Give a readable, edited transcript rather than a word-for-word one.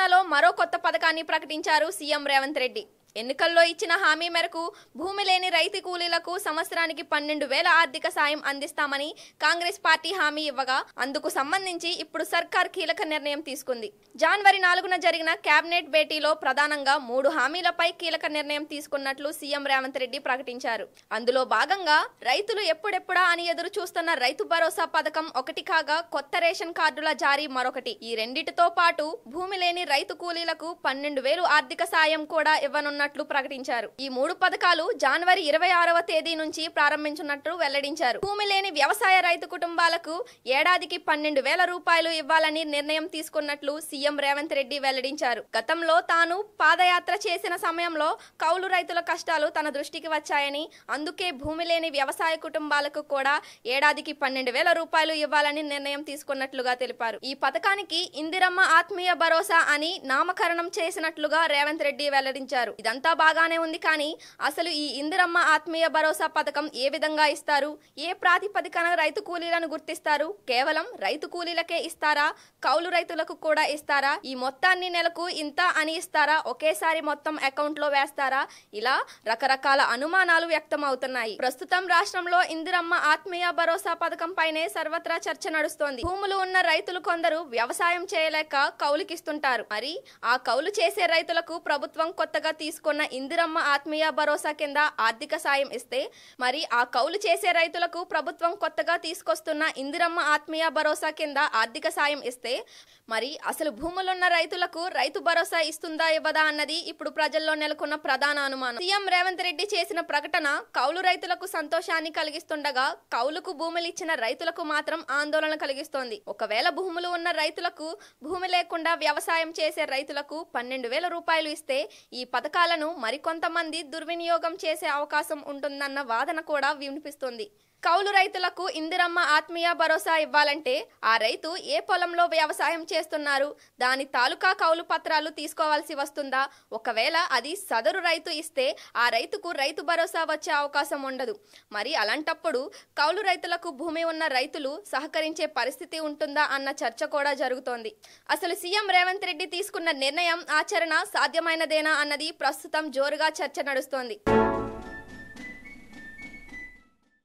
తెలంగాణలో మరో కొత్త పథకాన్ని ప్రకటించారు సీఎం రేవంత్ రెడ్డి. ఎన్నికల్లో ఇచ్చిన హామీ మేరకు భూమి లేని రైతు కూలీలకు సంవత్సరానికి 12,000 ఆర్థిక సాయం అందిస్తామని కాంగ్రెస్ పార్టీ హామీ ఇవ్వగా అందుకు సంబంధించి ఇప్పుడు సర్కార్ కీలక నిర్ణయం తీసుకుంది. జనవరి 4న జరిగిన కేబినెట్ భేటీలో ప్రధానంగా 3 హామీలపై కీలక నిర్ణయం తీసుకున్నట్లు సీఎం రేవంత్ రెడ్డి ప్రకటించారు. అందులో భాగంగా రైతులు ఎప్పుడెప్పుడా అని ఎదురు చూస్తున్న రైతు భరోసా పథకం ఒకటి కాగా కొత్త రేషన్ కార్డుల జారీ మరొకటి. ఈ రెండిటితో పాటు భూమి లేని రైతు కూలీలకు 12,000 ఆర్థిక సాయం కూడా ఇవ్వనున్నట్లు ప్రకటించారు. ఈ 3 పథకాలు జనవరి 26వ తేదీ నుంచి ప్రారంభించున్నట్లు వెల్లడించారు. భూమి లేని వ్యవసాయ రైతు కుటుంబాలకు ఏడాదికి 12,000 రూపాయలు ఇవ్వాలని నిర్ణయం తీసుకున్నట్లు సీఎం రేవంత్ రెడ్డి వెల్లడించారు. గతంలో తాను పాదయాత్ర చేసిన సమయంలో కౌలు రైతుల కష్టాలు తన దృష్టికి వచ్చాయని, అందుకే భూమి లేని వ్యవసాయ కుటుంబాలకు కూడా ఏడాదికి 12,000 రూపాయలు ఇవ్వాలని నిర్ణయం తీసుకున్నట్లుగా తెలిపారు. ఈ పథకానికి ఇందిరమ్మ ఆత్మీయ భరోసా అని నామకరణం చేసినట్లుగా రేవంత్ రెడ్డి వెల్లడించారు. ఇదంతా బాగానే ఉంది, కానీ అసలు ఈ ఇందిరమ్మ ఆత్మీయ భరోసా పథకం ఏ విధంగా ఇస్తారు? ఏ ప్రాతిపదికన రైతు కూలీలను గుర్తిస్తారు? కేవలం రైతు కూలీలకే ఇస్తారా? కౌలు రైతులకు కూడా ఇస్తారా? ఈ మొత్తాన్ని నెలకు ఇంత అని ఇస్తారా? ఒకేసారి మొత్తం అకౌంట్ లో వేస్తారా? ఇలా రకరకాల అనుమానాలు వ్యక్తం అవుతున్నాయి. ప్రస్తుతం రాష్ట్రంలో ఇందిరమ్మ ఆత్మీయ భరోసా పథకం పైనే సర్వత్రా చర్చ నడుస్తోంది. భూములు ఉన్న రైతులు కొందరు వ్యవసాయం చేయలేక కౌలుకిస్తుంటారు. మరి ఆ కౌలు చేసే రైతులకు ప్రభుత్వం కొత్తగా తీసుకున్న ఇందిరమ్మ ఆత్మీయ భరోసా కింద ఆర్థిక సాయం ఇస్తే, మరి ఆ కౌలు చేసే రైతులకు ప్రభుత్వం కొత్తగా తీసుకొస్తున్న ఇందిరమ్మ ఆత్మీయ భరోసా కింద ఆర్థిక సాయం ఇస్తే, మరి అసలు భూములున్న రైతులకు రైతు భరోసా ఇస్తుందా ఇవ్వదా అన్నది ఇప్పుడు ప్రజల్లో నెలకొన్న ప్రధాన అనుమానం. సీఎం రేవంత్ రెడ్డి చేసిన ప్రకటన కౌలు రైతులకు సంతోషాన్ని కలిగిస్తుండగా, కౌలుకు భూములు ఇచ్చిన రైతులకు మాత్రం ఆందోళన కలిగిస్తోంది. ఒకవేళ భూములు ఉన్న రైతులకు, భూమి లేకుండా వ్యవసాయం చేసే రైతులకు 12,000 రూపాయలు ఇస్తే ఈ పథకాలను మరికొంతమంది దుర్వినియోగం చేసే అవకాశం ఉంటుందన్న వాదన కూడా వినిపిస్తుంది. కౌలు రైతులకు ఇందిరమ్మ ఆత్మీయ భరోసా ఇవ్వాలంటే ఆ రైతు ఏ పొలంలో వ్యవసాయం చేస్తున్నారు, దాని తాలూకా కౌలు పత్రాలు తీసుకోవాల్సి వస్తుందా? ఒకవేళ అది సదరు రైతు ఇస్తే ఆ రైతుకు రైతు భరోసా వచ్చే అవకాశం ఉండదు. మరి అలాంటప్పుడు కౌలు రైతులకు భూమి ఉన్న రైతులు సహకరించే పరిస్థితి ఉంటుందా అన్న చర్చ కూడా జరుగుతోంది. అసలు సీఎం రేవంత్ రెడ్డి తీసుకున్న నిర్ణయం ఆచరణ సాధ్యమైనదేనా అన్నది ప్రస్తుతం జోరుగా చర్చ నడుస్తోంది.